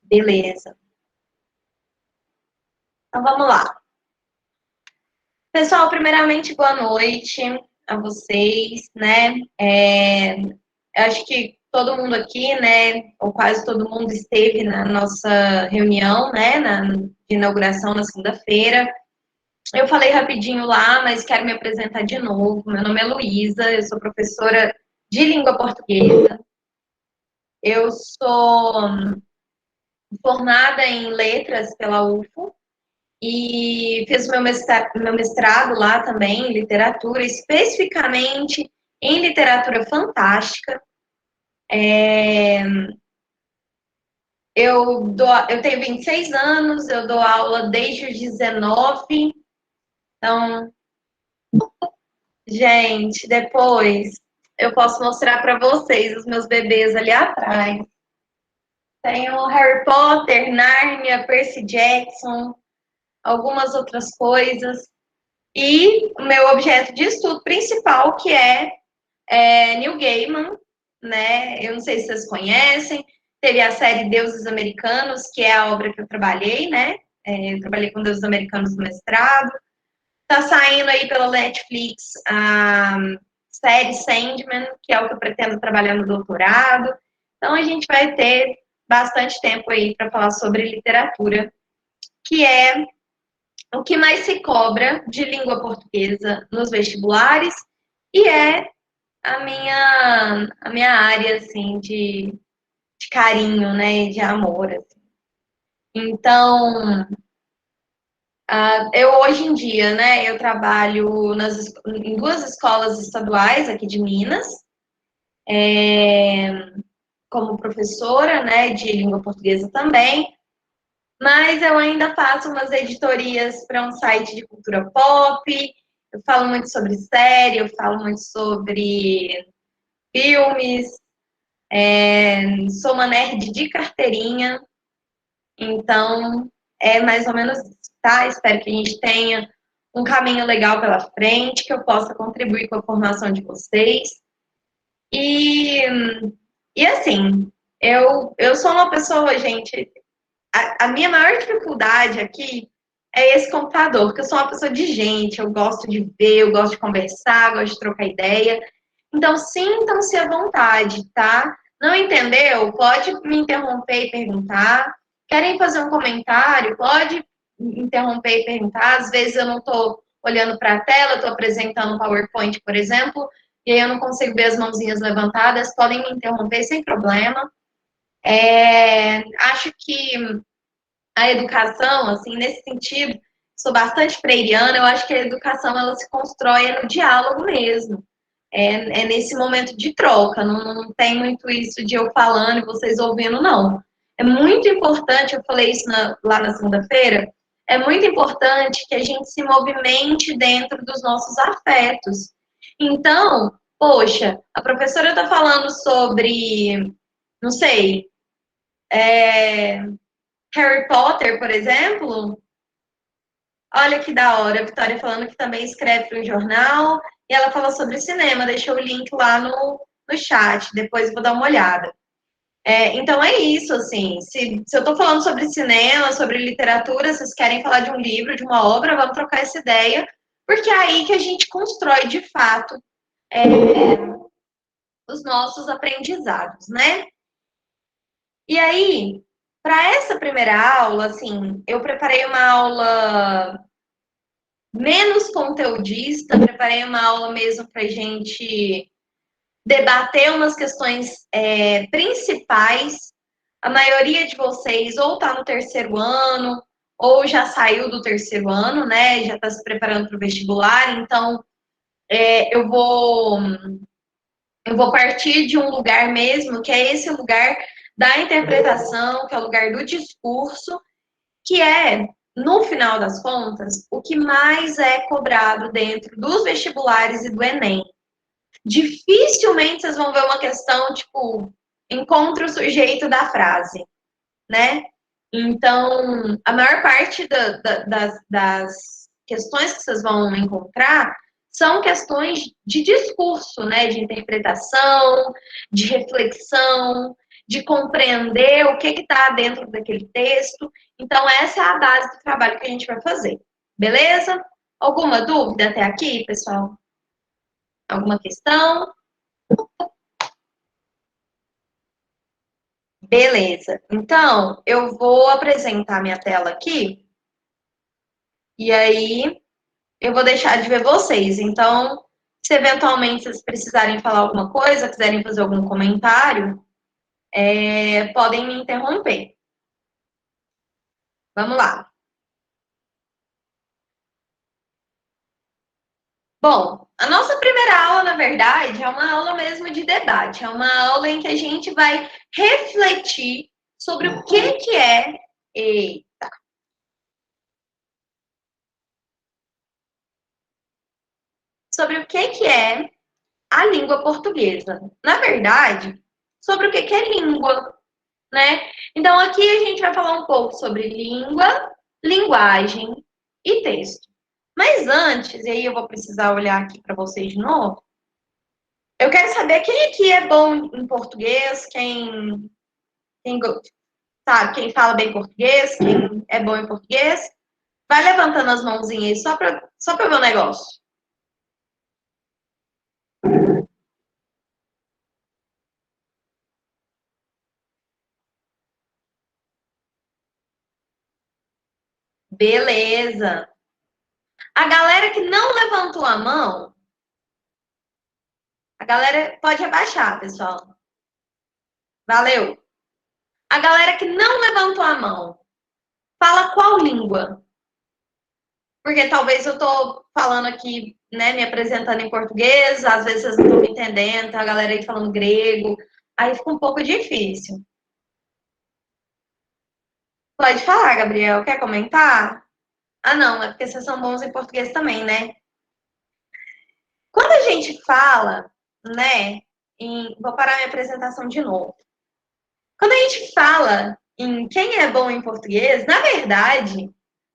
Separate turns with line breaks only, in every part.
Beleza. Então, vamos lá. Pessoal, primeiramente, boa noite a vocês, né? Eu acho que todo mundo aqui, né, ou quase todo mundo esteve na nossa reunião, né, de inauguração na segunda-feira. Eu falei rapidinho lá, mas quero me apresentar de novo. Meu nome é Luísa, eu sou professora de língua portuguesa. Eu sou formada em letras pela UFO e fiz meu mestrado lá também em literatura, especificamente em literatura fantástica. Eu tenho 26 anos, eu dou aula desde os 19. Então, gente, depois eu posso mostrar para vocês os meus bebês ali atrás. Tenho Harry Potter, Nárnia, Percy Jackson, algumas outras coisas. E o meu objeto de estudo principal, que é Neil Gaiman, né? Eu não sei se vocês conhecem. Teve a série Deuses Americanos, que é a obra que eu trabalhei, né? Eu trabalhei com Deuses Americanos no mestrado. Tá saindo aí pela Netflix a série Sandman, que é o que eu pretendo trabalhar no doutorado. Então, a gente vai ter bastante tempo aí para falar sobre literatura, que é o que mais se cobra de língua portuguesa nos vestibulares e é a minha área, assim, de carinho, né, de amor, assim. Então, eu hoje em dia, né, eu trabalho em duas escolas estaduais aqui de Minas, como professora, né, de língua portuguesa também, mas eu ainda faço umas editorias para um site de cultura pop, eu falo muito sobre série, eu falo muito sobre filmes, sou uma nerd de carteirinha, então é mais ou menos isso, tá? Espero que a gente tenha um caminho legal pela frente, que eu possa contribuir com a formação de vocês. E, e assim, eu sou uma pessoa, gente, a minha maior dificuldade aqui é esse computador, porque eu sou uma pessoa de gente, eu gosto de ver, eu gosto de conversar, gosto de trocar ideia. Então, sintam-se à vontade, tá? Não entendeu? Pode me interromper e perguntar. Querem fazer um comentário? Pode me interromper e perguntar. Às vezes eu não estou olhando para a tela, estou apresentando um PowerPoint, por exemplo, e aí eu não consigo ver as mãozinhas levantadas. Podem me interromper sem problema. Acho que a educação, assim, nesse sentido, sou bastante freiriana, eu acho que a educação, ela se constrói no diálogo mesmo. É nesse momento de troca, não tem muito isso de eu falando e vocês ouvindo, não. É muito importante, eu falei isso lá na segunda-feira, é muito importante que a gente se movimente dentro dos nossos afetos. Então, poxa, a professora está falando sobre, não sei, Harry Potter, por exemplo. Olha que da hora, a Vitória falando que também escreve para um jornal, e ela fala sobre cinema, deixou o link lá no chat, depois vou dar uma olhada. Então é isso, assim, se eu estou falando sobre cinema, sobre literatura, vocês querem falar de um livro, de uma obra, vamos trocar essa ideia, porque é aí que a gente constrói, de fato, os nossos aprendizados, né? E aí, para essa primeira aula, assim, eu preparei uma aula menos conteudista, preparei uma aula mesmo para a gente debater umas questões principais. A maioria de vocês ou está no terceiro ano, ou já saiu do terceiro ano, né? Já está se preparando para o vestibular, então eu vou partir de um lugar mesmo, que é esse lugar da interpretação, que é o lugar do discurso, que é, no final das contas, o que mais é cobrado dentro dos vestibulares e do Enem. Dificilmente vocês vão ver uma questão, tipo, encontre o sujeito da frase, né? Então, a maior parte das questões que vocês vão encontrar são questões de discurso, né? De interpretação, de reflexão, de compreender o que está dentro daquele texto. Então, essa é a base do trabalho que a gente vai fazer. Beleza? Alguma dúvida até aqui, pessoal? Alguma questão? Beleza. Então, eu vou apresentar minha tela aqui. E aí, eu vou deixar de ver vocês. Então, se eventualmente vocês precisarem falar alguma coisa, quiserem fazer algum comentário, podem me interromper. Vamos lá. Bom, a nossa primeira aula, na verdade, é uma aula mesmo de debate. É uma aula em que a gente vai refletir sobre o que é. Eita. Sobre o que é a língua portuguesa. Na verdade, sobre o que é língua, né? Então, aqui a gente vai falar um pouco sobre língua, linguagem e texto. Mas antes, e aí eu vou precisar olhar aqui para vocês de novo, eu quero saber quem aqui é bom em português, quem sabe, quem fala bem português, quem é bom em português. Vai levantando as mãozinhas aí só para ver o negócio. Beleza. A galera que não levantou a mão, a galera pode abaixar, pessoal. Valeu. A galera que não levantou a mão, fala qual língua? Porque talvez eu tô falando aqui, né, me apresentando em português, às vezes vocês não estão me entendendo, tá a galera aí falando grego, aí fica um pouco difícil. Pode falar, Gabriel, quer comentar? Ah, não, é porque vocês são bons em português também, né? Quando a gente fala, né, vou parar minha apresentação de novo. Quando a gente fala em quem é bom em português, na verdade,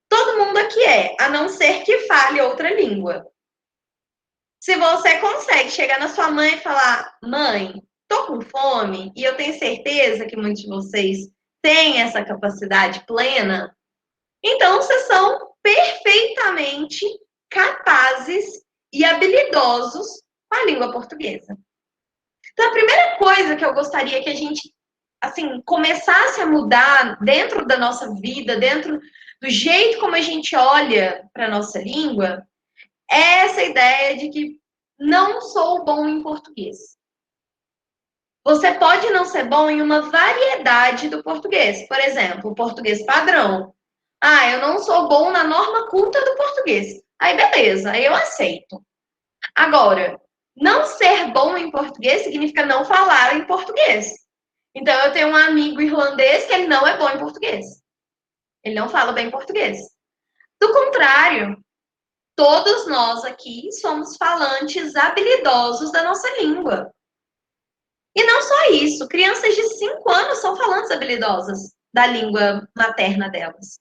todo mundo aqui é, a não ser que fale outra língua. Se você consegue chegar na sua mãe e falar, mãe, tô com fome, e eu tenho certeza que muitos de vocês têm essa capacidade plena, então vocês são perfeitamente capazes e habilidosos com a língua portuguesa. Então, a primeira coisa que eu gostaria que a gente, assim, começasse a mudar dentro da nossa vida, dentro do jeito como a gente olha para a nossa língua, é essa ideia de que não sou bom em português. Você pode não ser bom em uma variedade do português. Por exemplo, o português padrão. Ah, eu não sou bom na norma culta do português. Aí, beleza, aí eu aceito. Agora, não ser bom em português significa não falar em português. Então, eu tenho um amigo irlandês que ele não é bom em português. Ele não fala bem português. Do contrário, todos nós aqui somos falantes habilidosos da nossa língua. E não só isso, crianças de 5 anos são falantes habilidosas da língua materna delas.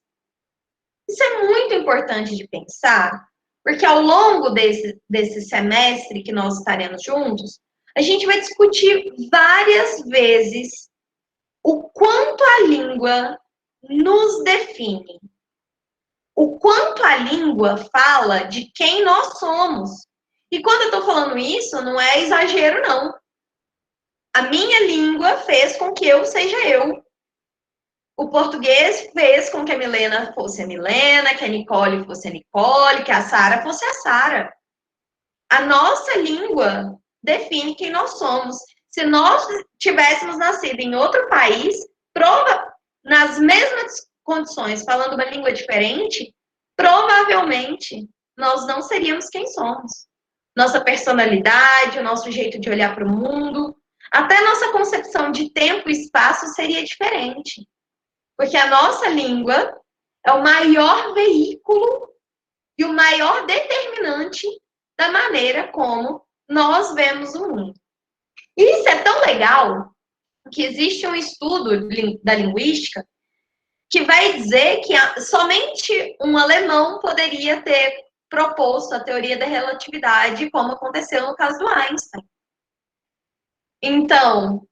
Isso é muito importante de pensar, porque ao longo desse semestre que nós estaremos juntos, a gente vai discutir várias vezes o quanto a língua nos define. O quanto a língua fala de quem nós somos. E quando eu estou falando isso, não é exagero, não. A minha língua fez com que eu seja eu. O português fez com que a Milena fosse a Milena, que a Nicole fosse a Nicole, que a Sara fosse a Sara. A nossa língua define quem nós somos. Se nós tivéssemos nascido em outro país, nas mesmas condições, falando uma língua diferente, provavelmente nós não seríamos quem somos. Nossa personalidade, o nosso jeito de olhar para o mundo, até nossa concepção de tempo e espaço seria diferente. Porque a nossa língua é o maior veículo e o maior determinante da maneira como nós vemos o mundo. E isso é tão legal que existe um estudo da linguística que vai dizer que somente um alemão poderia ter proposto a teoria da relatividade, como aconteceu no caso do Einstein. Então,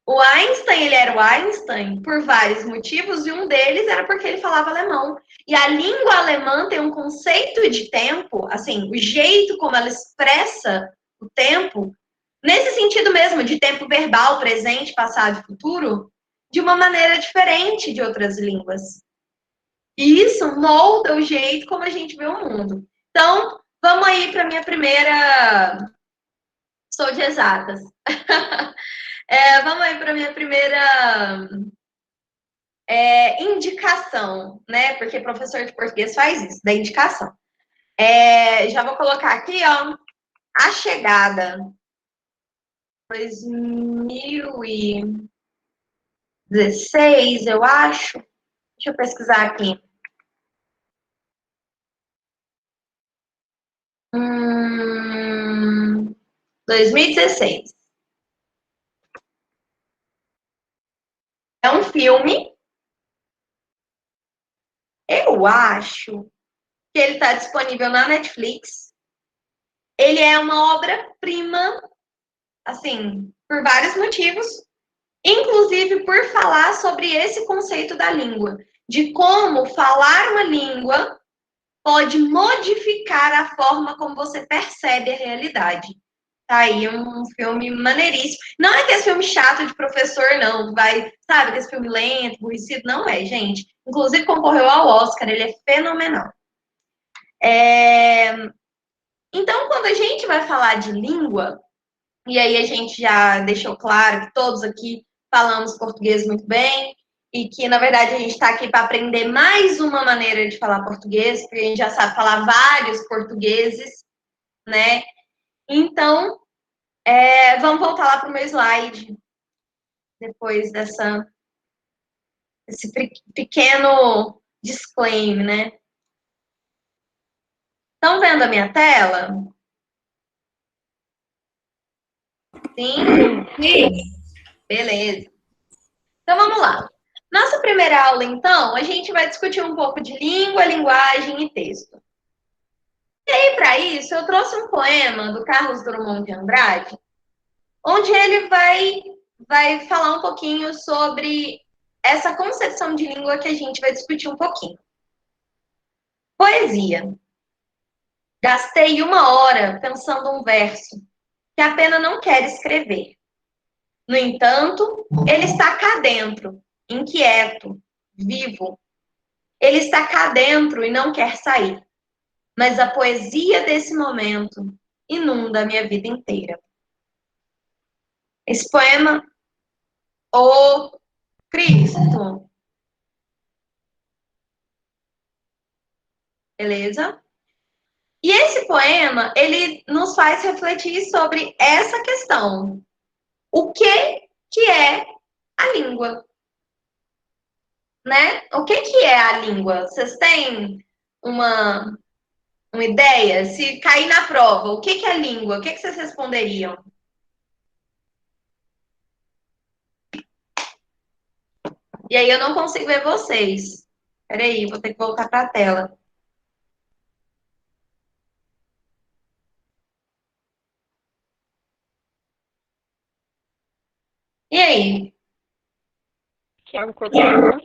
o Einstein, ele era o Einstein por vários motivos, e um deles era porque ele falava alemão. E a língua alemã tem um conceito de tempo, assim, o jeito como ela expressa o tempo, nesse sentido mesmo, de tempo verbal, presente, passado e futuro, de uma maneira diferente de outras línguas. E isso molda o jeito como a gente vê o mundo. Então, vamos aí para a minha primeira. Sou de exatas. Vamos aí para a minha primeira indicação, né? Porque professor de português faz isso, da indicação. Já vou colocar aqui, ó, A Chegada, 2016, eu acho. Deixa eu pesquisar aqui. 2016. É um filme. Eu acho que ele está disponível na Netflix. Ele é uma obra-prima, assim, por vários motivos, inclusive por falar sobre esse conceito da língua, de como falar uma língua pode modificar a forma como você percebe a realidade. Tá aí um filme maneiríssimo. Não é aquele filme chato de professor, não. Vai, sabe, aquele filme lento, aborrecido. Não é, gente. Inclusive concorreu ao Oscar, ele é fenomenal. Então, quando a gente vai falar de língua, e aí a gente já deixou claro que todos aqui falamos português muito bem, e que, na verdade, a gente está aqui para aprender mais uma maneira de falar português, porque a gente já sabe falar vários portugueses, né? Então, vamos voltar lá para o meu slide, depois desse pequeno disclaimer, né? Estão vendo a minha tela? Sim? Sim. Beleza. Então, vamos lá. Nossa primeira aula, então, a gente vai discutir um pouco de língua, linguagem e texto. E aí, para isso, eu trouxe um poema do Carlos Drummond de Andrade, onde ele vai falar um pouquinho sobre essa concepção de língua que a gente vai discutir um pouquinho. Poesia. Gastei 1 hora pensando um verso que a pena não quer escrever. No entanto, ele está cá dentro, inquieto, vivo. Ele está cá dentro e não quer sair. Mas a poesia desse momento inunda a minha vida inteira. Esse poema, O Cristo. Beleza? E esse poema, ele nos faz refletir sobre essa questão. O que é a língua? Né? O que é a língua? Vocês têm uma ideia? Se cair na prova, o que é a língua? O que vocês responderiam? E aí eu não consigo ver vocês. Peraí, vou ter que voltar para a tela. E aí?
Que é um corpo humano.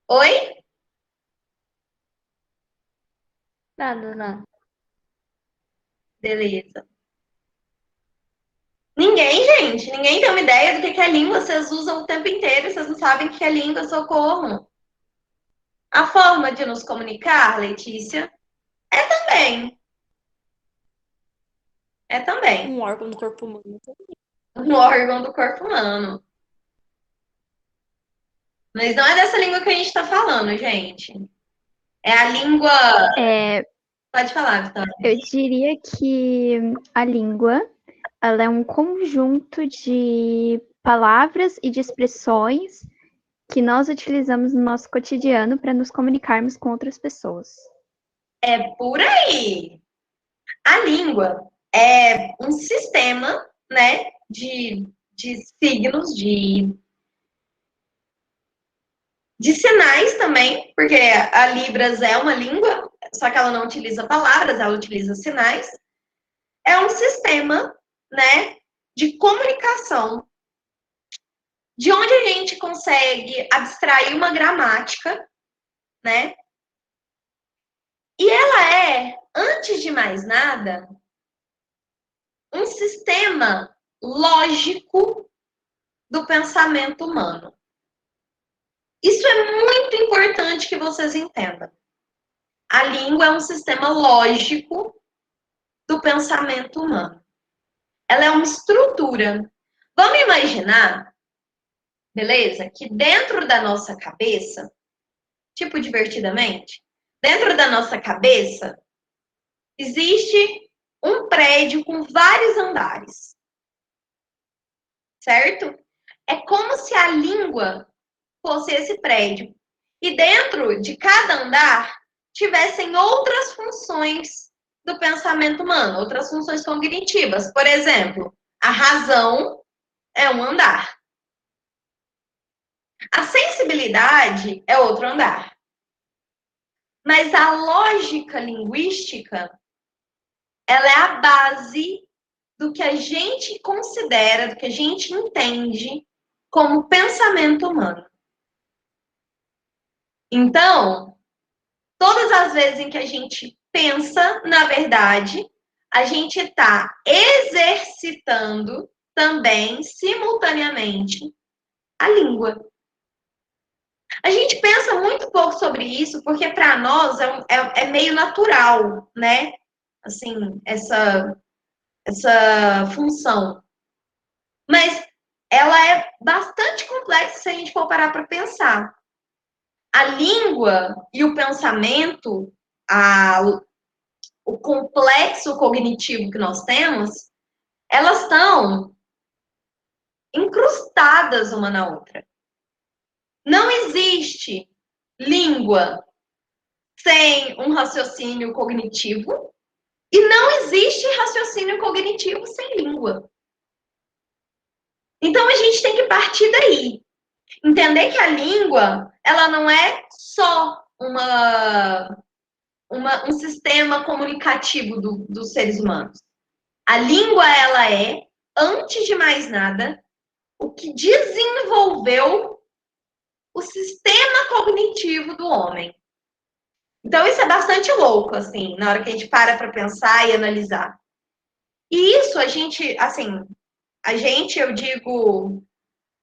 Oi?
Nada.
Beleza. Ninguém, gente. Ninguém tem uma ideia do que é língua. Vocês usam o tempo inteiro. Vocês não sabem o que é língua, socorro. A forma de nos comunicar, Letícia, é também. É também.
Um órgão do corpo humano.
Um órgão do corpo humano. Mas não é dessa língua que a gente está falando, gente. É a língua. Pode falar, Vitória.
Eu diria que a língua, ela é um conjunto de palavras e de expressões que nós utilizamos no nosso cotidiano para nos comunicarmos com outras pessoas.
É por aí. A língua é um sistema, né, de signos, de sinais também, porque a Libras é uma língua, só que ela não utiliza palavras, ela utiliza sinais. É um sistema, né, de comunicação, de onde a gente consegue abstrair uma gramática, né? E ela é, antes de mais nada, um sistema lógico do pensamento humano. Isso é muito importante que vocês entendam. A língua é um sistema lógico do pensamento humano. Ela é uma estrutura. Vamos imaginar, beleza? Que dentro da nossa cabeça, tipo divertidamente, dentro da nossa cabeça, existe um prédio com vários andares. Certo? É como se a língua fosse esse prédio. E dentro de cada andar tivessem outras funções do pensamento humano, outras funções cognitivas. Por exemplo, a razão é um andar. A sensibilidade é outro andar. Mas a lógica linguística, ela é a base do que a gente considera, do que a gente entende como pensamento humano. Então, todas as vezes em que a gente pensa, na verdade, a gente está exercitando também, simultaneamente, a língua. A gente pensa muito pouco sobre isso, porque para nós é meio natural, né? Assim, essa função. Mas ela é bastante complexa se a gente for parar para pensar. A língua e o pensamento, o complexo cognitivo que nós temos, elas estão incrustadas uma na outra. Não existe língua sem um raciocínio cognitivo e não existe raciocínio cognitivo sem língua. Então a gente tem que partir daí. Entender que a língua, ela não é só um sistema comunicativo dos seres humanos. A língua, ela é, antes de mais nada, o que desenvolveu o sistema cognitivo do homem. Então, isso é bastante louco, assim, na hora que a gente para pensar e analisar. E isso, a gente, assim, eu digo,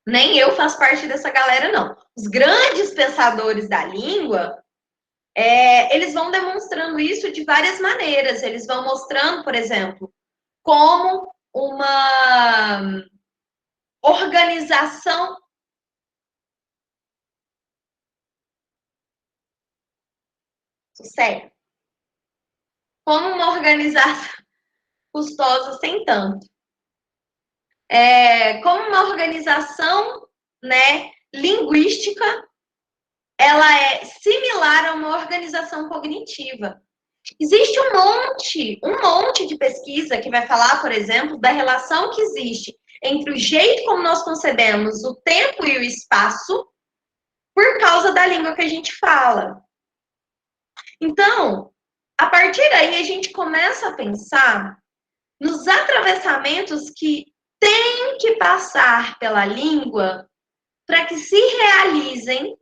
nem eu faço parte dessa galera, não. Os grandes pensadores da língua, eles vão demonstrando isso de várias maneiras. Eles vão mostrando, por exemplo, como uma organização sério, como uma organização custosa sem tanto. Como uma organização, né, linguística, ela é similar a uma organização cognitiva. Existe um monte de pesquisa que vai falar, por exemplo, da relação que existe entre o jeito como nós concebemos o tempo e o espaço por causa da língua que a gente fala. Então, a partir daí, a gente começa a pensar nos atravessamentos que tem que passar pela língua para que se realizem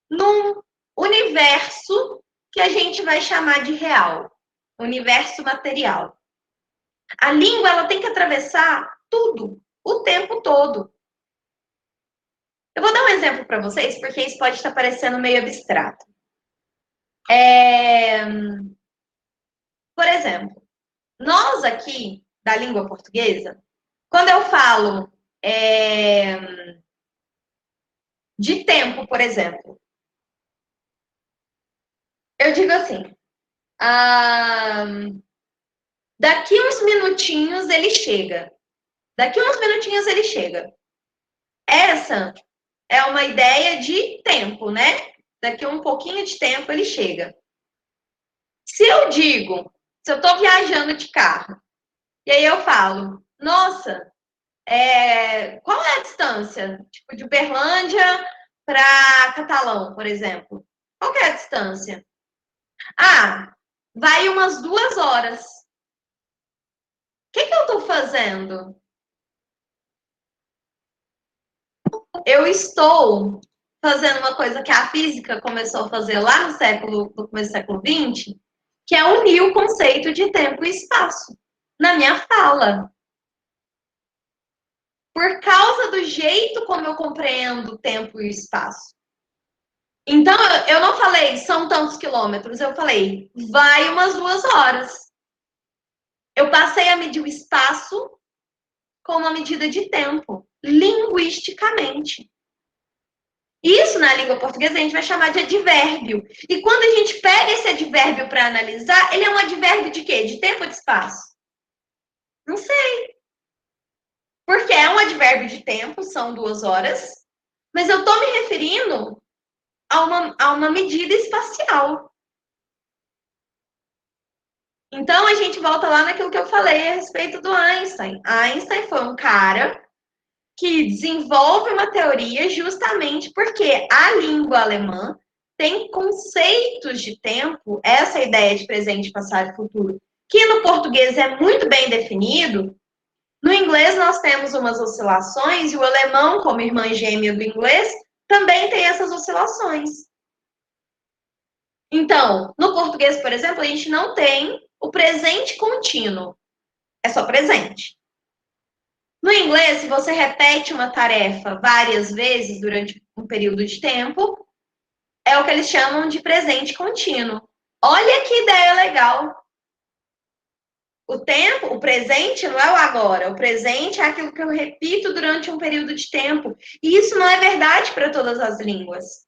num universo que a gente vai chamar de real, universo material. A língua, ela tem que atravessar tudo, o tempo todo. Eu vou dar um exemplo para vocês, porque isso pode estar parecendo meio abstrato. Por exemplo, nós aqui, da língua portuguesa, quando eu falo de tempo, por exemplo, eu digo assim, daqui uns minutinhos ele chega. Daqui uns minutinhos ele chega. Essa é uma ideia de tempo, né? Daqui um pouquinho de tempo ele chega. Se eu estou viajando de carro, e aí eu falo, nossa, qual é a distância? Tipo, de Uberlândia para Catalão, por exemplo. Qual que é a distância? Ah, vai umas 2 horas. O que eu estou fazendo? Eu estou fazendo uma coisa que a física começou a fazer lá no começo do século XX, que é unir o conceito de tempo e espaço na minha fala. Por causa do jeito como eu compreendo o tempo e o espaço. Então, eu não falei são tantos quilômetros, eu falei vai umas 2 horas. Eu passei a medir o espaço com uma medida de tempo, linguisticamente. Isso, na língua portuguesa, a gente vai chamar de advérbio. E quando a gente pega esse advérbio para analisar, ele é um advérbio de quê? De tempo ou de espaço? Não sei. Porque é um advérbio de tempo, são 2 horas, mas eu estou me referindo a uma medida espacial. Então, a gente volta lá naquilo que eu falei a respeito do Einstein. Einstein foi um cara que desenvolve uma teoria justamente porque a língua alemã tem conceitos de tempo, essa ideia de presente, passado e futuro, que no português é muito bem definido. No inglês nós temos umas oscilações e o alemão, como irmã gêmea do inglês, também tem essas oscilações. Então, no português, por exemplo, a gente não tem o presente contínuo. É só presente. No inglês, se você repete uma tarefa várias vezes durante um período de tempo, é o que eles chamam de presente contínuo. Olha que ideia legal. O tempo, o presente não é o agora. O presente é aquilo que eu repito durante um período de tempo. E isso não é verdade para todas as línguas.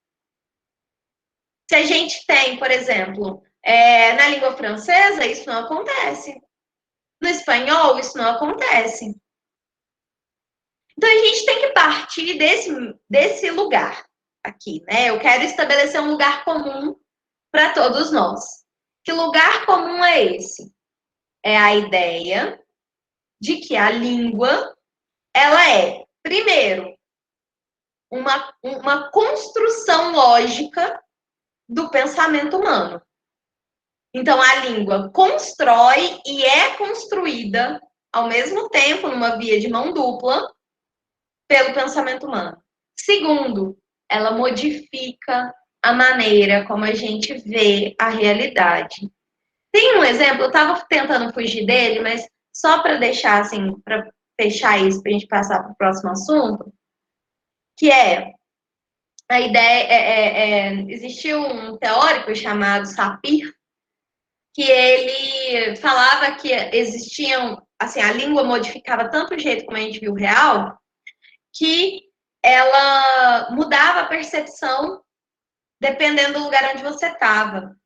Se a gente tem, por exemplo, na língua francesa, isso não acontece. No espanhol, isso não acontece. Então, a gente tem que partir desse lugar aqui, né? Eu quero estabelecer um lugar comum para todos nós. Que lugar comum é esse? É a ideia de que a língua, ela é, primeiro, uma construção lógica do pensamento humano. Então, a língua constrói e é construída ao mesmo tempo, numa via de mão dupla, pelo pensamento humano. Segundo, ela modifica a maneira como a gente vê a realidade. Tem um exemplo, eu estava tentando fugir dele, mas só para deixar assim, para fechar isso, para a gente passar para o próximo assunto, que é a ideia. Existiu um teórico chamado Sapir, que ele falava que existiam, assim, a língua modificava tanto o jeito como a gente viu o real, que ela mudava a percepção dependendo do lugar onde você estava.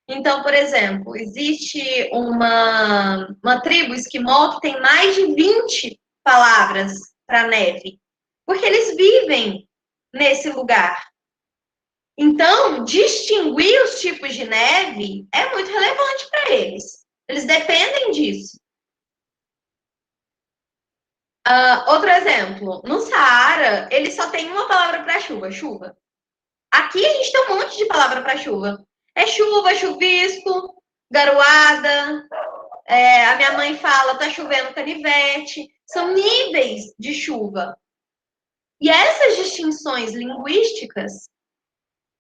Então, por exemplo, existe uma tribo esquimó que tem mais de 20 palavras para neve, porque eles vivem nesse lugar. Então, distinguir os tipos de neve é muito relevante para eles. Eles dependem disso. Outro exemplo, no Saara, ele só tem uma palavra para chuva, chuva. Aqui a gente tem um monte de palavra para chuva. É chuva, chuvisco, garoada. A minha mãe fala, tá chovendo canivete. São níveis de chuva. E essas distinções linguísticas,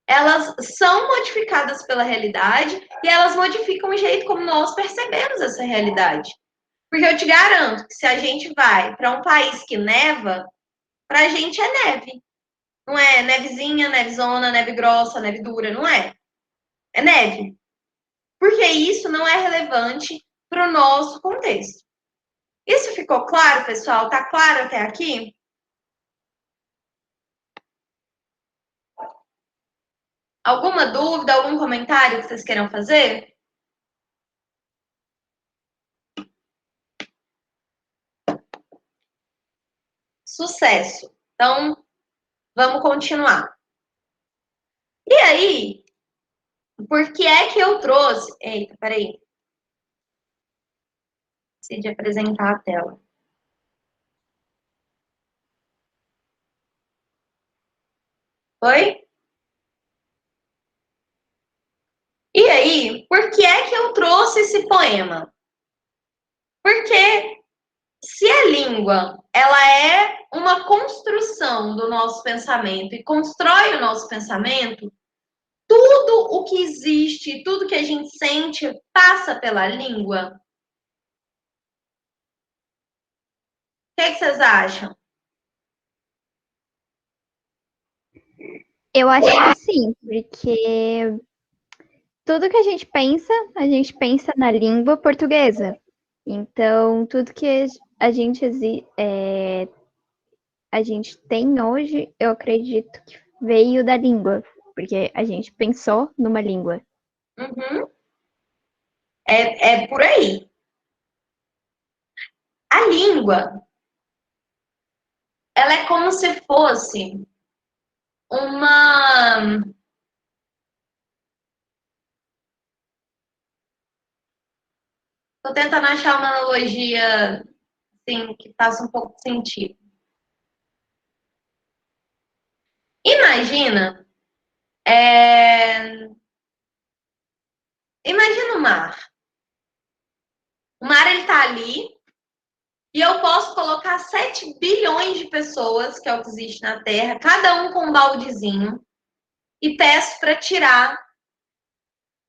elas são modificadas pela realidade e elas modificam o jeito como nós percebemos essa realidade. Porque eu te garanto que se a gente vai para um país que neva, para a gente é neve. Não é nevezinha, nevezona, neve grossa, neve dura, não é. É neve. Porque isso não é relevante para o nosso contexto. Isso ficou claro, pessoal? Tá claro até aqui? Alguma dúvida, algum comentário que vocês queiram fazer? Sucesso. Então, vamos continuar. E aí, por que é que eu trouxe... Eita, peraí. Esqueci de apresentar a tela. Oi? E aí, Por que é que eu trouxe esse poema? Porque se a língua, ela é uma construção do nosso pensamento e constrói o nosso pensamento, tudo o que existe, tudo que a gente sente passa pela língua. O que vocês acham?
Eu acho que sim, porque tudo que a gente pensa na língua portuguesa. Então, tudo que a gente tem hoje, eu acredito que veio da língua, porque a gente pensou numa língua.
Uhum. É por aí. A língua, ela é como se fosse uma. Estou tentando achar uma analogia assim, que faça um pouco de sentido. Imagina, imagina o mar. O mar ele está ali e eu posso colocar 7 bilhões de pessoas, que é o que existe na Terra, cada um com um baldezinho, e peço para tirar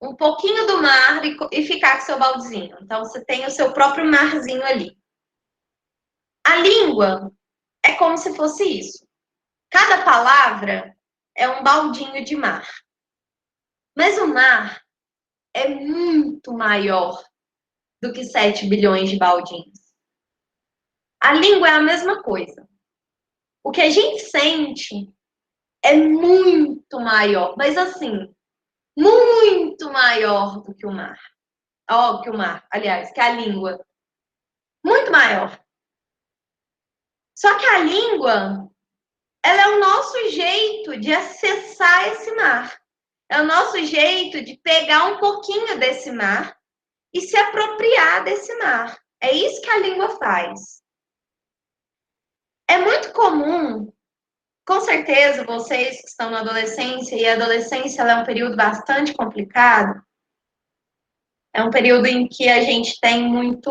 um pouquinho do mar e ficar com seu baldezinho. Então você tem o seu próprio marzinho ali. A língua é como se fosse isso. Cada palavra é um baldinho de mar. Mas o mar é muito maior do que 7 bilhões de baldinhos. A língua é a mesma coisa. O que a gente sente é muito maior, mas assim, muito maior do que o mar. Ó, que o mar, aliás, que a língua. Muito maior. Só que a língua, ela é o nosso jeito de acessar esse mar. É o nosso jeito de pegar um pouquinho desse mar e se apropriar desse mar. É isso que a língua faz. É muito comum, com certeza, vocês que estão na adolescência, e a adolescência é um período bastante complicado, é um período em que a gente tem muito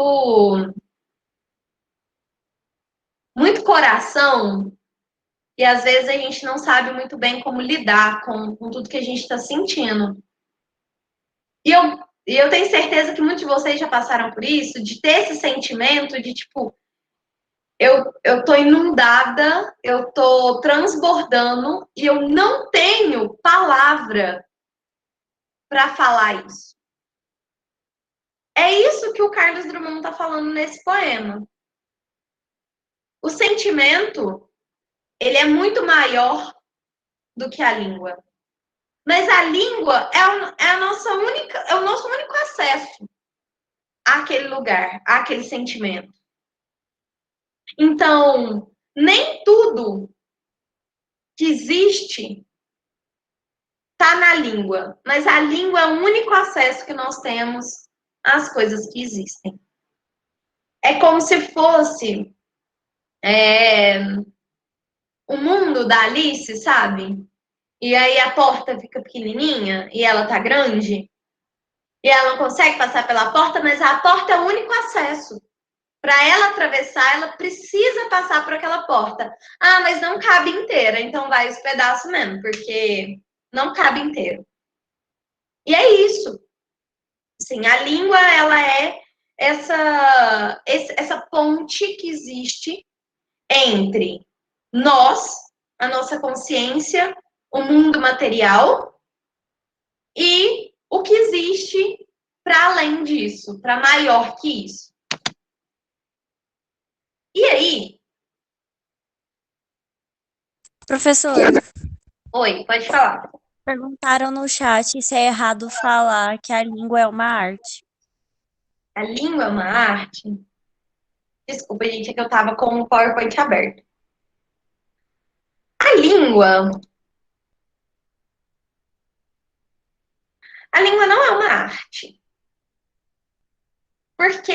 coração e às vezes a gente não sabe muito bem como lidar com tudo que a gente está sentindo. E eu tenho certeza que muitos de vocês já passaram por isso, de ter esse sentimento de tipo, eu tô inundada, eu tô transbordando e eu não tenho palavra para falar isso. É isso que o Carlos Drummond está falando nesse poema. O sentimento, ele é muito maior do que a língua. Mas a língua é o nosso único acesso àquele lugar, àquele sentimento. Então, nem tudo que existe está na língua, mas a língua é o único acesso que nós temos às coisas que existem. É como se fosse o mundo da Alice, sabe? E aí a porta fica pequenininha e ela tá grande. E ela não consegue passar pela porta, mas a porta é o único acesso. Para ela atravessar, ela precisa passar por aquela porta. Ah, mas não cabe inteira, então vai os pedaços mesmo, porque não cabe inteiro. E é isso. Sim, a língua, ela é essa ponte que existe entre nós, a nossa consciência, o mundo material e o que existe para além disso, para maior que isso. E aí?
Professor,
Oi, pode falar.
perguntaram no chat se é errado falar que a língua é uma arte.
A língua é uma arte? Desculpa, gente, é que eu tava com o PowerPoint aberto. A língua não é uma arte. Porque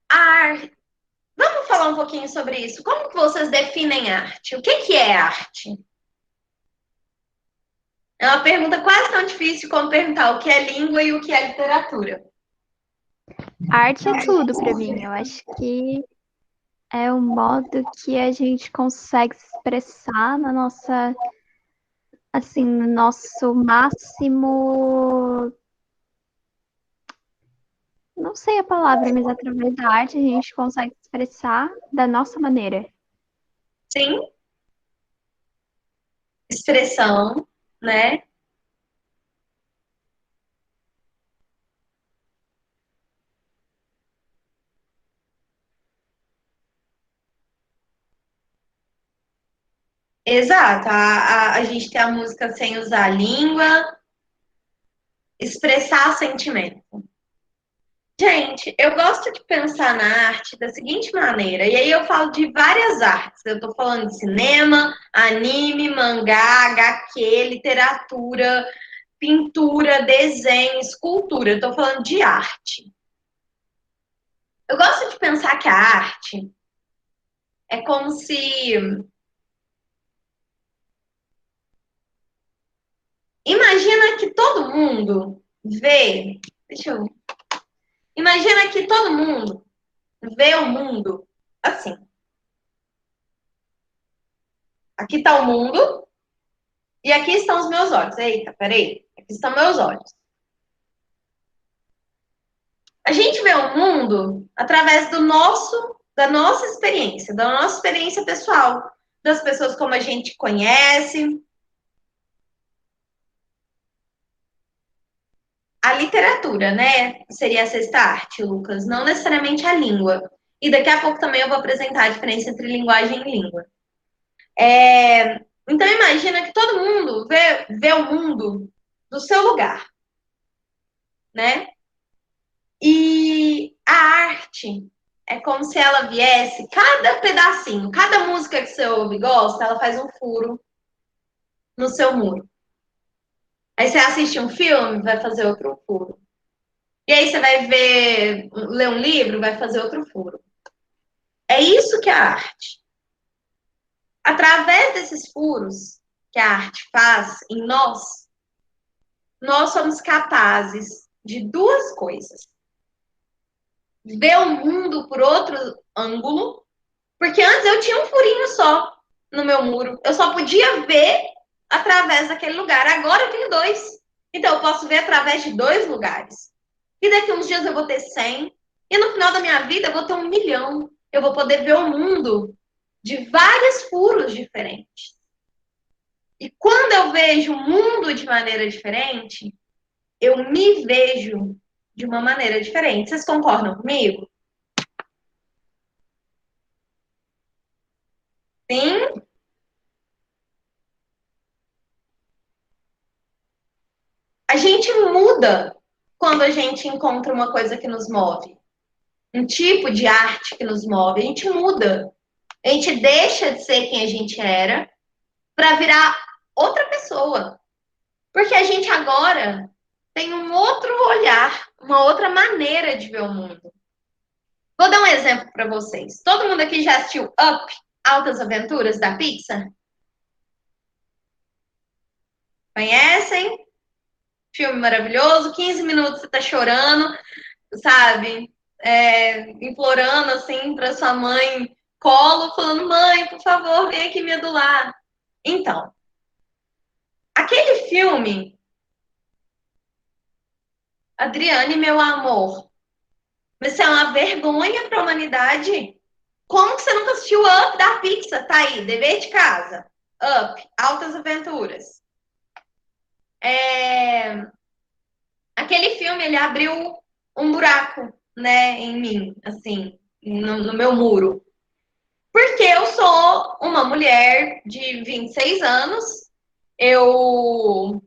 a arte... Vamos falar um pouquinho sobre isso. Como que vocês definem arte? O que é arte? É uma pergunta quase tão difícil como perguntar o que é língua e o que é literatura.
Arte é tudo para mim. Eu acho que é o modo que a gente consegue se expressar na nossa, assim, no nosso máximo. Não sei a palavra, mas através da arte a gente consegue se expressar da nossa maneira.
Sim, expressão, né? Exato. A gente tem a música sem usar a língua, expressar sentimento. Gente, eu gosto de pensar na arte da seguinte maneira, e aí eu falo de várias artes. Eu tô falando de cinema, anime, mangá, HQ, literatura, pintura, desenho, escultura. Eu tô falando de arte. Eu gosto de pensar que a arte é como se. Imagina que todo mundo vê. Deixa eu. Imagina que todo mundo vê o mundo assim. Aqui está o mundo e aqui estão os meus olhos. Eita, peraí. Aqui estão meus olhos. A gente vê o mundo através da nossa experiência, da nossa experiência pessoal, das pessoas como a gente conhece. A literatura, né? Seria a sexta arte, Lucas, não necessariamente a língua. E daqui a pouco também eu vou apresentar a diferença entre linguagem e língua. Então imagina que todo mundo vê o mundo do seu lugar, né? E a arte é como se ela viesse, cada pedacinho, cada música que você ouve e gosta, ela faz um furo no seu muro. Aí você assiste um filme, vai fazer outro furo. E aí você vai ler um livro, vai fazer outro furo. É isso que é a arte. Através desses furos que a arte faz em nós somos capazes de duas coisas. Ver o mundo por outro ângulo, porque antes eu tinha um furinho só no meu muro. Eu só podia ver através daquele lugar. Agora eu tenho dois. Então eu posso ver através de dois lugares. E daqui uns dias eu vou ter 100. E no final da minha vida eu vou ter 1 milhão. Eu vou poder ver o mundo de vários furos diferentes. E quando eu vejo o mundo de maneira diferente, eu me vejo de uma maneira diferente. Vocês concordam comigo? Sim? A gente muda quando a gente encontra uma coisa que nos move. Um tipo de arte que nos move. A gente muda. A gente deixa de ser quem a gente era para virar outra pessoa. Porque a gente agora tem um outro olhar, uma outra maneira de ver o mundo. Vou dar um exemplo para vocês. Todo mundo aqui já assistiu Up, Altas Aventuras da Pixar? Conhecem? Filme maravilhoso, 15 minutos você tá chorando, sabe? Implorando assim para sua mãe, colo, falando: mãe, por favor, vem aqui me adular. Então, aquele filme, Adriane, meu amor, isso é uma vergonha para a humanidade. Como que você nunca assistiu Up da Pixar? Tá aí, dever de casa. Up, Altas Aventuras. Aquele filme, ele abriu um buraco, né, em mim, assim, no meu muro. Porque eu sou uma mulher de 26 anos, eu,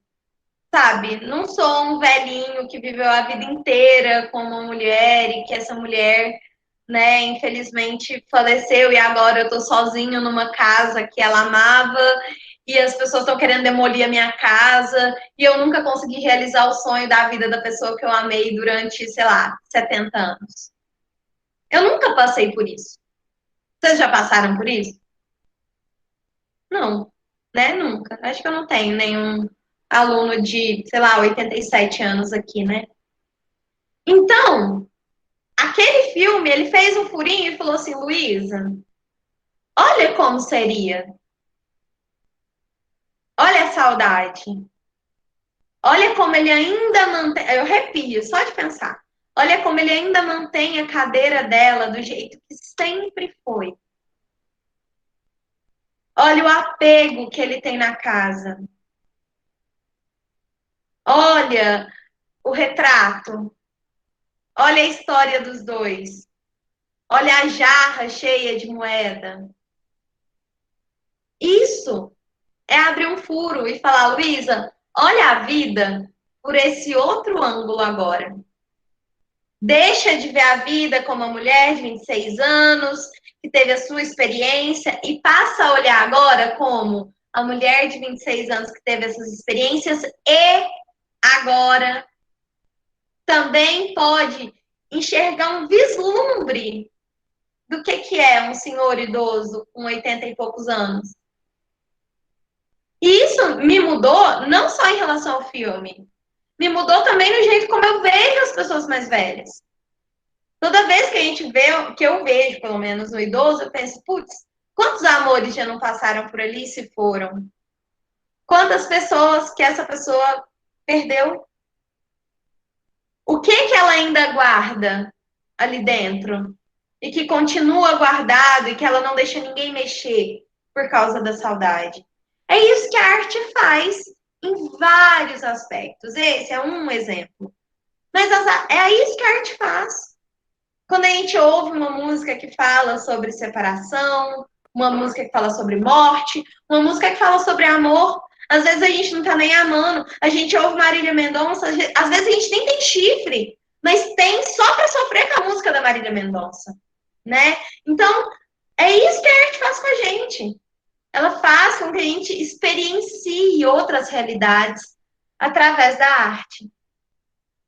sabe, não sou um velhinho que viveu a vida inteira com uma mulher e que essa mulher, né, infelizmente faleceu e agora eu tô sozinho numa casa que ela amava e as pessoas estão querendo demolir a minha casa e eu nunca consegui realizar o sonho da vida da pessoa que eu amei durante, sei lá, 70 anos. Eu nunca passei por isso. Vocês já passaram por isso? Não, né? Nunca. Acho que eu não tenho nenhum aluno de, sei lá, 87 anos aqui, né? Então, aquele filme, ele fez um furinho e falou assim, Luísa, olha como seria. Olha a saudade. Olha como ele ainda mantém. Eu arrepio só de pensar. Olha como ele ainda mantém a cadeira dela do jeito que sempre foi. Olha o apego que ele tem na casa. Olha o retrato. Olha a história dos dois. Olha a jarra cheia de moeda. Isso é abrir um furo e falar, Luísa, olha a vida por esse outro ângulo agora. Deixa de ver a vida como uma mulher de 26 anos, que teve a sua experiência, e passa a olhar agora como a mulher de 26 anos que teve essas experiências e agora também pode enxergar um vislumbre do que é um senhor idoso com 80 e poucos anos. E isso me mudou não só em relação ao filme, me mudou também no jeito como eu vejo as pessoas mais velhas. Toda vez que a gente vê, que eu vejo, pelo menos, no idoso, eu penso, putz, quantos amores já não passaram por ali e se foram? Quantas pessoas que essa pessoa perdeu? O que ela ainda guarda ali dentro? E que continua guardado e que ela não deixa ninguém mexer por causa da saudade. É isso que a arte faz em vários aspectos. Esse é um exemplo. Mas é isso que a arte faz. Quando a gente ouve uma música que fala sobre separação, uma música que fala sobre morte, uma música que fala sobre amor, às vezes a gente não tá nem amando, a gente ouve Marília Mendonça, às vezes a gente nem tem chifre, mas tem só para sofrer com a música da Marília Mendonça, né? Então, é isso que a arte faz com a gente. Ela faz com que a gente experiencie outras realidades através da arte.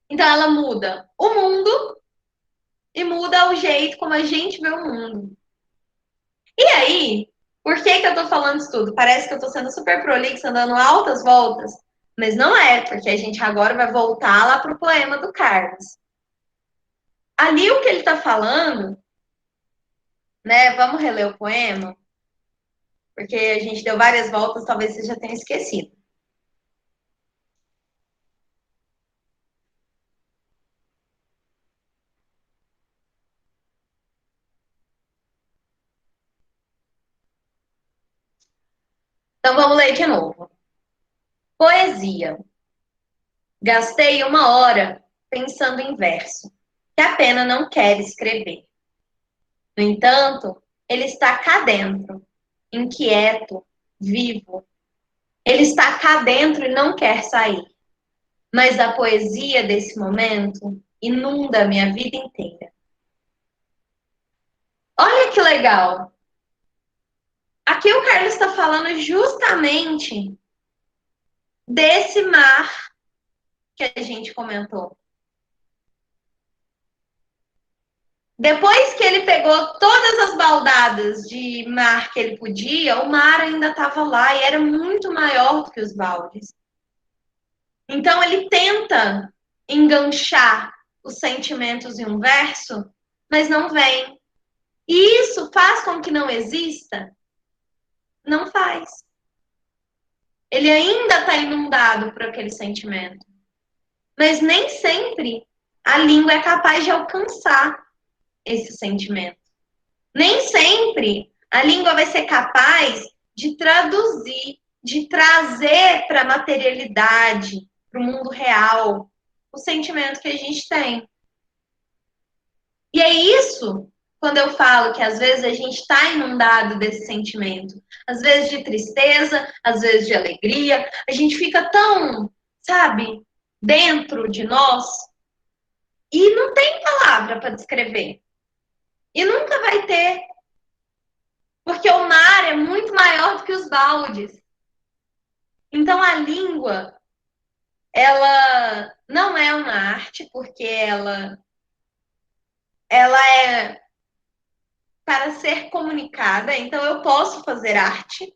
Então, ela muda o mundo e muda o jeito como a gente vê o mundo. E aí, por que eu tô falando isso tudo? Parece que eu tô sendo super prolixa, dando altas voltas, mas não é, porque a gente agora vai voltar lá pro poema do Carlos. Ali o que ele tá falando, né? Vamos reler o poema, porque a gente deu várias voltas, talvez você já tenha esquecido. Então vamos ler de novo. Poesia. Gastei 1 hora pensando em verso, que a pena não quer escrever. No entanto, ele está cá dentro, inquieto, vivo. Ele está cá dentro e não quer sair. Mas a poesia desse momento inunda a minha vida inteira. Olha que legal! Aqui o Carlos está falando justamente desse mar que a gente comentou. Depois que ele pegou todas as baldadas de mar que ele podia, o mar ainda estava lá e era muito maior do que os baldes. Então ele tenta enganchar os sentimentos em um verso, mas não vem. E isso faz com que não exista? Não faz. Ele ainda está inundado por aquele sentimento. Mas nem sempre a língua é capaz de alcançar esse sentimento. Nem sempre a língua vai ser capaz de traduzir, de trazer para a materialidade, para o mundo real, o sentimento que a gente tem. E é isso quando eu falo que às vezes a gente está inundado desse sentimento. Às vezes de tristeza, às vezes de alegria. A gente fica tão, sabe, dentro de nós e não tem palavra para descrever. E nunca vai ter. Porque o mar é muito maior do que os baldes. Então a língua, ela não é uma arte, porque ela é para ser comunicada. Então eu posso fazer arte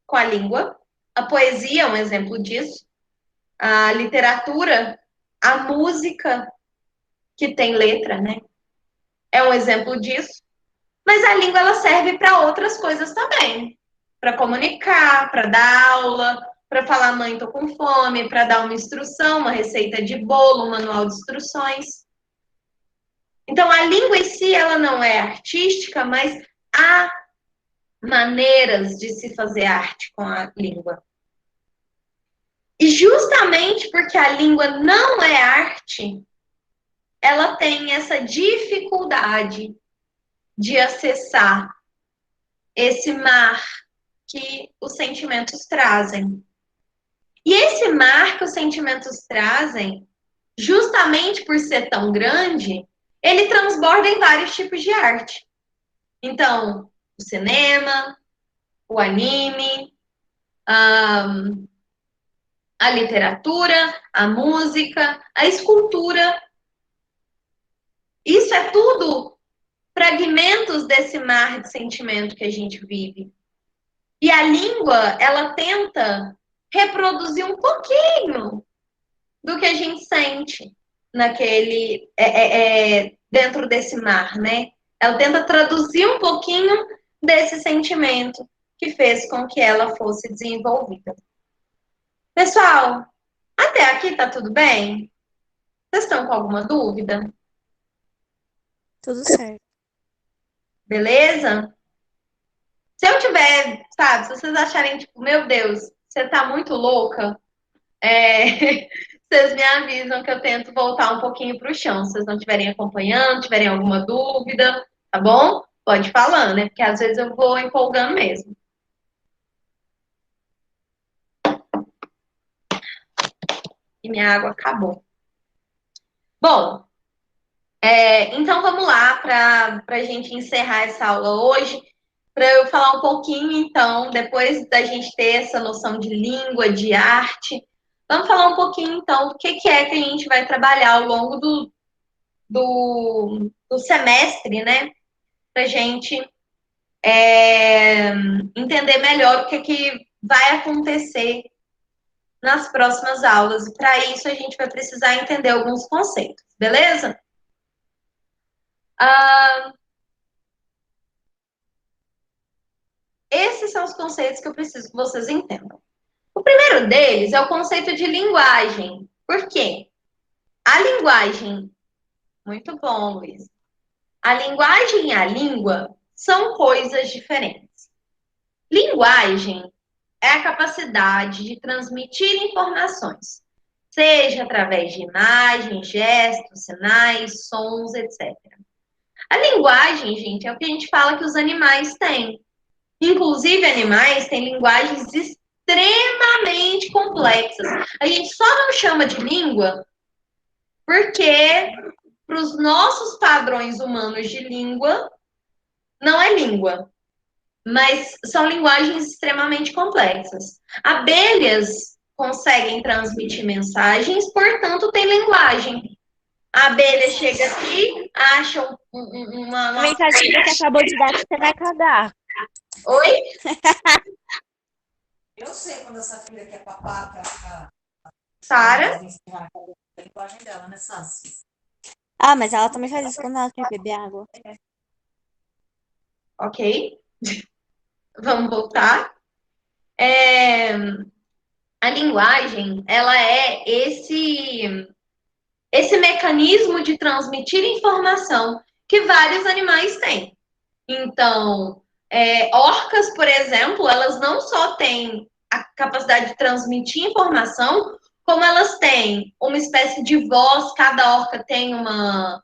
com a língua. A poesia é um exemplo disso. a literatura, a música, que tem letra, né? É um exemplo disso. Mas a língua, ela serve para outras coisas também. Para comunicar, para dar aula, para falar, mãe, tô com fome, para dar uma instrução, uma receita de bolo, um manual de instruções. Então, a língua em si, ela não é artística, mas há maneiras de se fazer arte com a língua. E justamente porque a língua não é arte, ela tem essa dificuldade de acessar esse mar que os sentimentos trazem. E esse mar que os sentimentos trazem, justamente por ser tão grande, ele transborda em vários tipos de arte. Então, o cinema, o anime, a literatura, a música, a escultura. Isso é tudo fragmentos desse mar de sentimento que a gente vive. E a língua, ela tenta reproduzir um pouquinho do que a gente sente naquele dentro desse mar, né? Ela tenta traduzir um pouquinho desse sentimento que fez com que ela fosse desenvolvida. Pessoal, até aqui tá tudo bem? Vocês estão com alguma dúvida?
Tudo certo.
Beleza? Se eu tiver, sabe, se vocês acharem, tipo, meu Deus, você tá muito louca, vocês me avisam que eu tento voltar um pouquinho pro chão. Se vocês não estiverem acompanhando, tiverem alguma dúvida, tá bom? Pode ir falando, né? Porque às vezes eu vou empolgando mesmo. E minha água acabou. Bom, então vamos lá para a gente encerrar essa aula hoje, para eu falar um pouquinho, então, depois da gente ter essa noção de língua, de arte, vamos falar um pouquinho, então, do que é que a gente vai trabalhar ao longo do semestre, né? Para a gente entender melhor o que vai acontecer nas próximas aulas. E para isso, a gente vai precisar entender alguns conceitos, beleza? Esses são os conceitos que eu preciso que vocês entendam. O primeiro deles é o conceito de linguagem. Por quê? A linguagem... Muito bom, Luiz. A linguagem e a língua são coisas diferentes. Linguagem é a capacidade de transmitir informações, seja através de imagens, gestos, sinais, sons, etc. A linguagem, gente, é o que a gente fala que os animais têm. Inclusive, animais têm linguagens extremamente complexas. A gente só não chama de língua porque, para os nossos padrões humanos de língua, não é língua. Mas são linguagens extremamente complexas. Abelhas conseguem transmitir mensagens, portanto, tem linguagem. A abelha chega aqui, acha uma...
A mensagem que você acabou de dar que você vai cagar.
Oi?
Eu sei quando essa filha quer papar pra
Sara?
a linguagem dela, né, Sassi?
Ah, mas ela também faz isso quando ela quer beber água.
Ok. Vamos voltar. A linguagem, ela é esse mecanismo de transmitir informação que vários animais têm. Então, orcas, por exemplo, elas não só têm a capacidade de transmitir informação, como elas têm uma espécie de voz, cada orca tem uma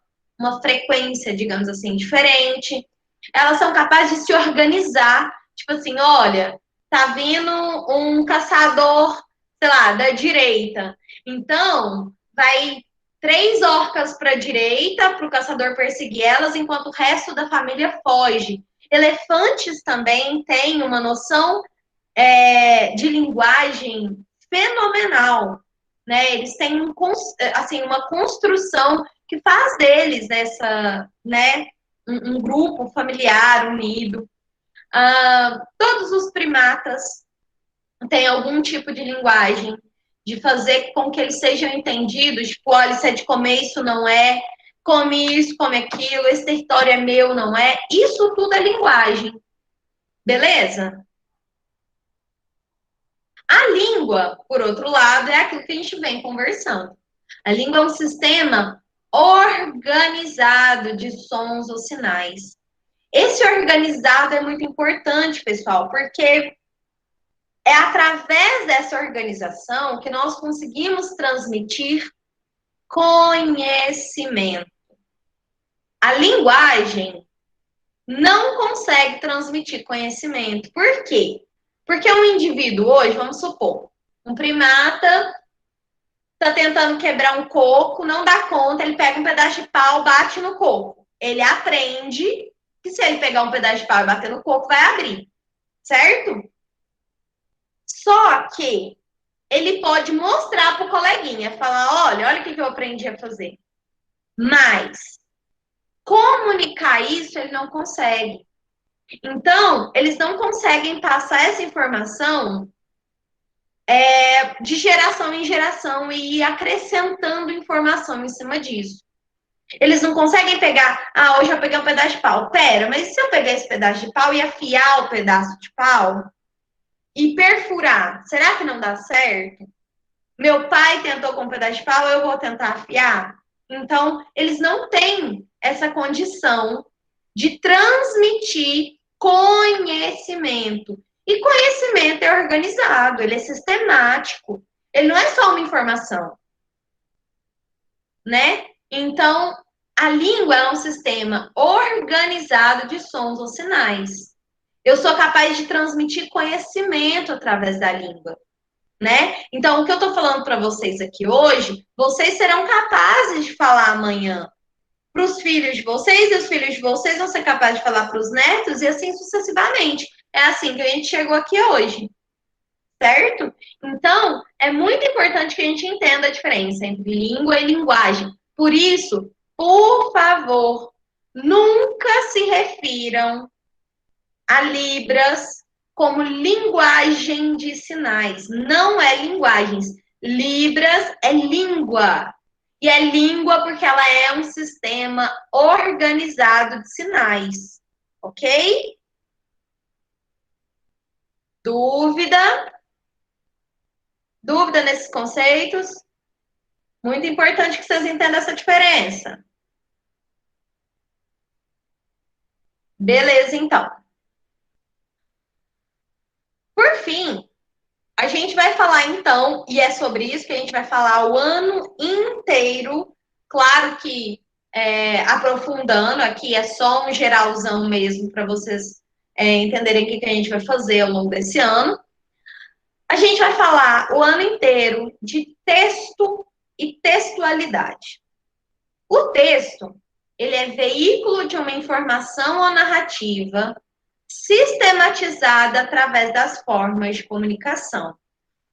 frequência, digamos assim, diferente. Elas são capazes de se organizar, tipo assim, olha, tá vindo um caçador, sei lá, da direita. Então, vai 3 orcas para a direita, para o caçador perseguir elas, enquanto o resto da família foge. Elefantes também têm uma noção de linguagem fenomenal, né? Eles têm uma construção que faz deles um grupo familiar unido. Todos os primatas têm algum tipo de linguagem de fazer com que eles sejam entendidos, tipo, olha, isso é de comer, isso não é, come isso, come aquilo, esse território é meu, não é. Isso tudo é linguagem, beleza? A língua, por outro lado, é aquilo que a gente vem conversando. A língua é um sistema organizado de sons ou sinais. Esse organizado é muito importante, pessoal, porque é através dessa organização que nós conseguimos transmitir conhecimento. A linguagem não consegue transmitir conhecimento. Por quê? Porque um indivíduo hoje, vamos supor, um primata está tentando quebrar um coco, não dá conta, ele pega um pedaço de pau, bate no coco. Ele aprende que se ele pegar um pedaço de pau e bater no coco, vai abrir, certo? Só que ele pode mostrar para o coleguinha, falar, olha o que eu aprendi a fazer. Mas comunicar isso ele não consegue. Então, eles não conseguem passar essa informação de geração em geração e ir acrescentando informação em cima disso. Eles não conseguem pegar, hoje eu peguei um pedaço de pau. Pera, mas e se eu pegar esse pedaço de pau e afiar o pedaço de pau e perfurar? Será que não dá certo? Meu pai tentou com um pedaço de pau, eu vou tentar afiar? Então, eles não têm essa condição de transmitir conhecimento. E conhecimento é organizado, ele é sistemático. Ele não é só uma informação, né? Então, a língua é um sistema organizado de sons ou sinais. Eu sou capaz de transmitir conhecimento através da língua, né? Então, o que eu estou falando para vocês aqui hoje, vocês serão capazes de falar amanhã para os filhos de vocês, e os filhos de vocês vão ser capazes de falar para os netos, e assim sucessivamente. É assim que a gente chegou aqui hoje, certo? Então, é muito importante que a gente entenda a diferença entre língua e linguagem. Por isso, por favor, nunca se refiram a Libras como linguagem de sinais. Não é linguagens. Libras é língua. E é língua porque ela é um sistema organizado de sinais. Ok? Dúvida? Dúvida nesses conceitos? Muito importante que vocês entendam essa diferença. Beleza, então. Por fim, a gente vai falar então, e é sobre isso que a gente vai falar o ano inteiro. Claro que aprofundando aqui, é só um geralzão mesmo para vocês entenderem o que a gente vai fazer ao longo desse ano. A gente vai falar o ano inteiro de texto e textualidade. O texto, ele é veículo de uma informação ou narrativa sistematizada através das formas de comunicação.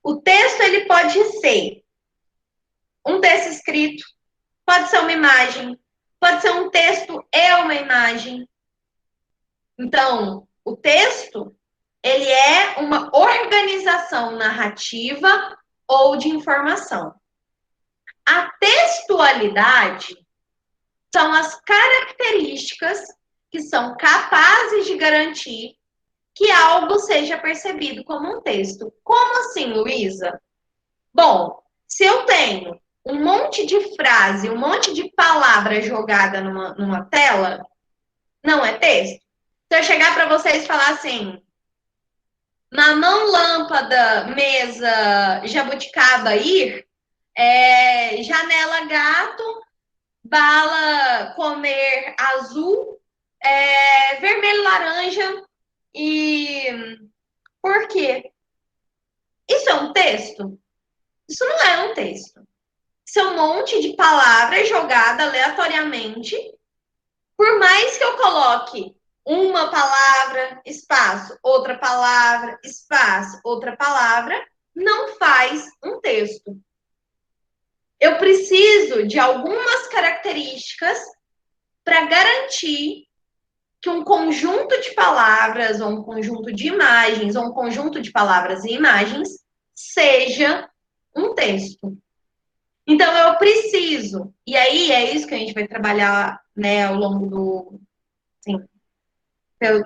O texto, ele pode ser um texto escrito, pode ser uma imagem, pode ser um texto e uma imagem. Então, o texto, ele é uma organização narrativa ou de informação. A textualidade são as características que são capazes de garantir que algo seja percebido como um texto. Como assim, Luísa? Bom, se eu tenho um monte de frase, um monte de palavra jogada numa tela, não é texto? Se eu chegar para vocês e falar assim, mamão, lâmpada, mesa, jabuticaba, ir, janela, gato, bala, comer, azul, vermelho, laranja e... Por quê? Isso é um texto? Isso não é um texto. Isso é um monte de palavras jogadas aleatoriamente. Por mais que eu coloque uma palavra, espaço, outra palavra, espaço, outra palavra, não faz um texto. Eu preciso de algumas características para garantir que um conjunto de palavras, ou um conjunto de imagens, ou um conjunto de palavras e imagens, seja um texto. Então, eu preciso, e aí é isso que a gente vai trabalhar, né, ao longo do, assim,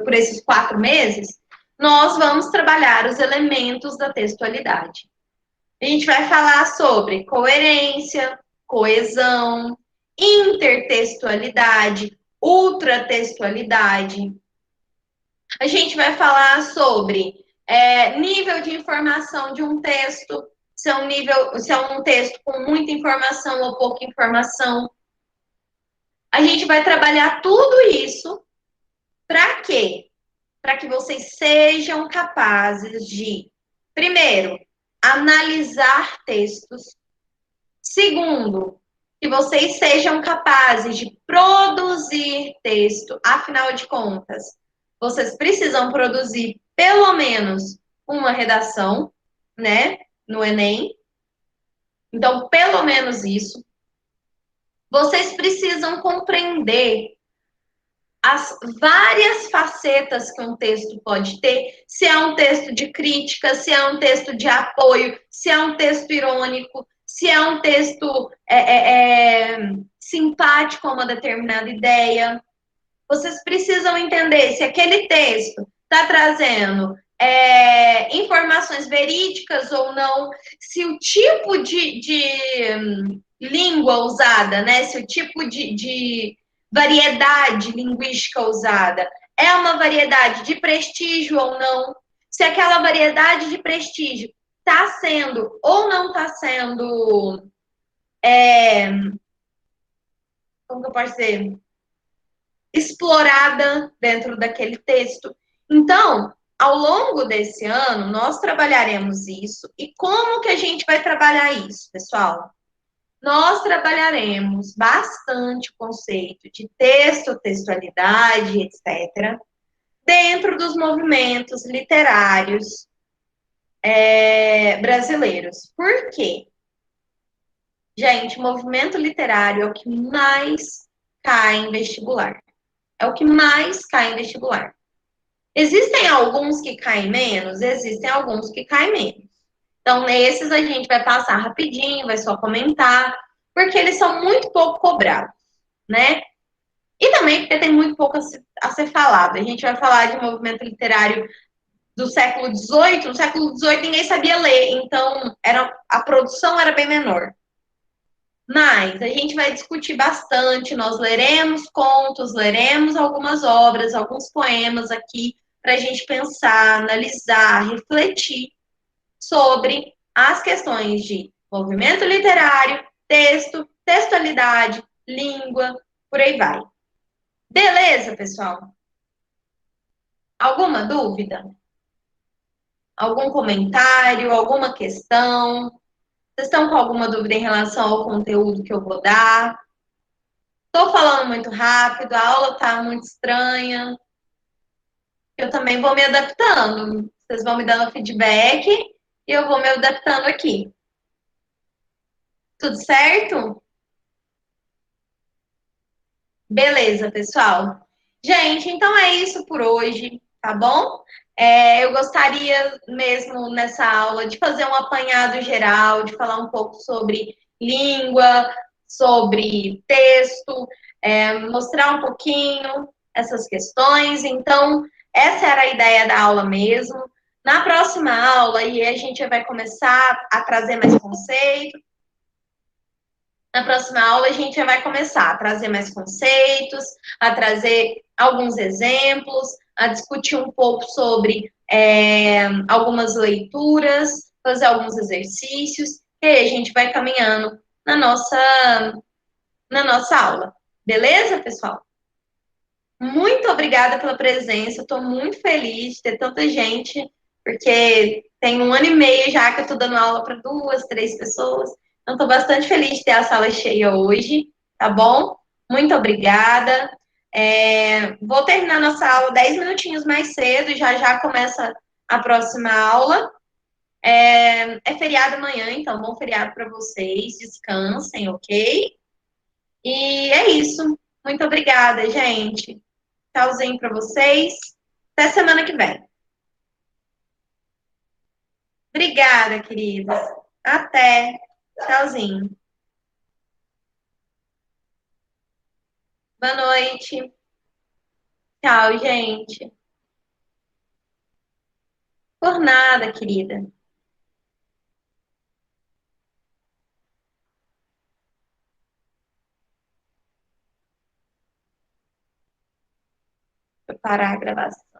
por esses 4 meses, nós vamos trabalhar os elementos da textualidade. A gente vai falar sobre coerência, coesão, intertextualidade, ultratextualidade. A gente vai falar sobre nível de informação de um texto, se é um texto com muita informação ou pouca informação. A gente vai trabalhar tudo isso para quê? Para que vocês sejam capazes de, primeiro, analisar textos. Segundo, que vocês sejam capazes de produzir texto. Afinal de contas, vocês precisam produzir pelo menos uma redação, né, no Enem. Então, pelo menos isso. Vocês precisam compreender as várias facetas que um texto pode ter, se é um texto de crítica, se é um texto de apoio, se é um texto irônico, se é um texto simpático a uma determinada ideia. Vocês precisam entender se aquele texto está trazendo informações verídicas ou não, se o tipo de língua usada, né, se o tipo de variedade linguística usada é uma variedade de prestígio ou não, se aquela variedade de prestígio está sendo ou não está sendo, como que eu posso dizer, explorada dentro daquele texto. Então, ao longo desse ano, nós trabalharemos isso. E como que a gente vai trabalhar isso, pessoal? Nós trabalharemos bastante o conceito de texto, textualidade, etc., dentro dos movimentos literários brasileiros. Por quê? Gente, movimento literário é o que mais cai em vestibular. É o que mais cai em vestibular. Existem alguns que caem menos? Existem alguns que caem menos. Então, nesses a gente vai passar rapidinho, vai só comentar, porque eles são muito pouco cobrados, né? E também porque tem muito pouco a ser falado. A gente vai falar de movimento literário do século XVIII. No século XVIII ninguém sabia ler, então a produção era bem menor. Mas a gente vai discutir bastante, nós leremos contos, leremos algumas obras, alguns poemas aqui, para a gente pensar, analisar, refletir sobre as questões de movimento literário, texto, textualidade, língua, por aí vai. Beleza, pessoal? Alguma dúvida? Algum comentário? Alguma questão? Vocês estão com alguma dúvida em relação ao conteúdo que eu vou dar? Estou falando muito rápido, a aula está muito estranha. Eu também vou me adaptando. Vocês vão me dando feedback e eu vou me adaptando aqui. Tudo certo? Beleza, pessoal. Gente, então é isso por hoje, tá bom? Eu gostaria mesmo nessa aula de fazer um apanhado geral, de falar um pouco sobre língua, sobre texto, mostrar um pouquinho essas questões. Então, essa era a ideia da aula mesmo. Na próxima aula, aí a gente vai começar a trazer mais conceitos. Na próxima aula, a gente já vai começar a trazer mais conceitos, a trazer alguns exemplos, a discutir um pouco sobre algumas leituras, fazer alguns exercícios, e aí a gente vai caminhando na nossa aula. Beleza, pessoal? Muito obrigada pela presença, estou muito feliz de ter tanta gente, porque tem 1 ano e meio já que eu estou dando aula para 2, 3 pessoas. Então, estou bastante feliz de ter a sala cheia hoje, tá bom? Muito obrigada. Vou terminar nossa aula 10 minutinhos mais cedo e já começa a próxima aula. É feriado amanhã, então, bom feriado para vocês. Descansem, ok? E é isso. Muito obrigada, gente. Tchauzinho para vocês. Até semana que vem. Obrigada, queridos. Até. Tchauzinho. Boa noite. Tchau, gente. Por nada, querida. Vou parar a gravação.